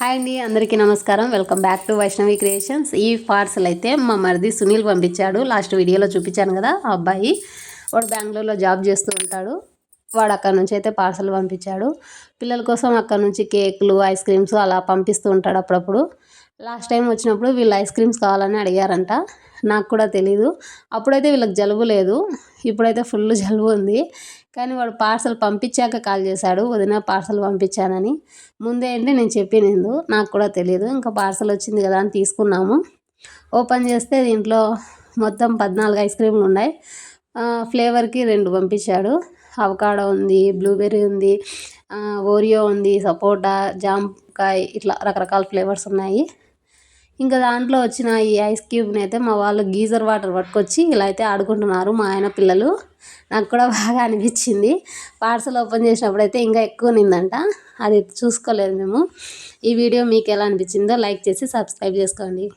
Hi అండి, అందరికీ నమస్కారం. Welcome back to Vaishnavi creations. ఈ పార్సల్ అయితే మా మరిది సునీల్ పంపించాడు. లాస్ట్ వీడియోలో చూపించాను కదా, ఆ అబ్బాయి వాడు బెంగళూరులో జాబ్ చేస్తూ ఉంటాడు. వాడు అక్కడ నుంచి అయితే పార్సల్ పంపించాడు. పిల్లల కోసం అక్కడ నుంచి కేకులు, ఐస్ క్రీమ్స్ అలా పంపిస్తూ ఉంటాడు అప్పుడప్పుడు. లాస్ట్ టైం వచ్చినప్పుడు వీళ్ళు ఐస్ క్రీమ్స్ కావాలని అడిగారంట. నాకు కూడా తెలీదు. అప్పుడైతే వీళ్ళకి జలుబు లేదు, ఇప్పుడైతే ఫుల్ జలుబు ఉంది. కానీ వాడు పార్సల్ పంపించాక కాల్ చేశాడు, వదిన పార్సల్ పంపించానని. ముందే అంటే నేను చెప్పినందు నాకు కూడా తెలియదు. ఇంకా పార్సల్ వచ్చింది కదా అని తీసుకున్నాము. ఓపెన్ చేస్తే దీంట్లో మొత్తం 14 ఐస్ క్రీమ్లు ఉన్నాయి. ఫ్లేవర్కి 2 పంపించాడు. అవకాడో ఉంది, బ్లూబెర్రీ ఉంది, ఓరియో ఉంది, సపోటా, జామకాయ, ఇట్లా రకరకాల ఫ్లేవర్స్ ఉన్నాయి. ఇంకా దాంట్లో వచ్చిన ఈ ఐస్ క్యూబ్ని అయితే మా వాళ్ళు గీజర్ వాటర్ పట్టుకొచ్చి ఇలా అయితే ఆడుకుంటున్నారు, మా ఆయన పిల్లలు. నాకు కూడా బాగా అనిపించింది. పార్సల్ ఓపెన్ చేసినప్పుడు అయితే ఇంకా ఎక్కువ నిందంట, అది చూసుకోలేదు మేము. ఈ వీడియో మీకు ఎలా అనిపించిందో లైక్ చేసి సబ్స్క్రైబ్ చేసుకోండి.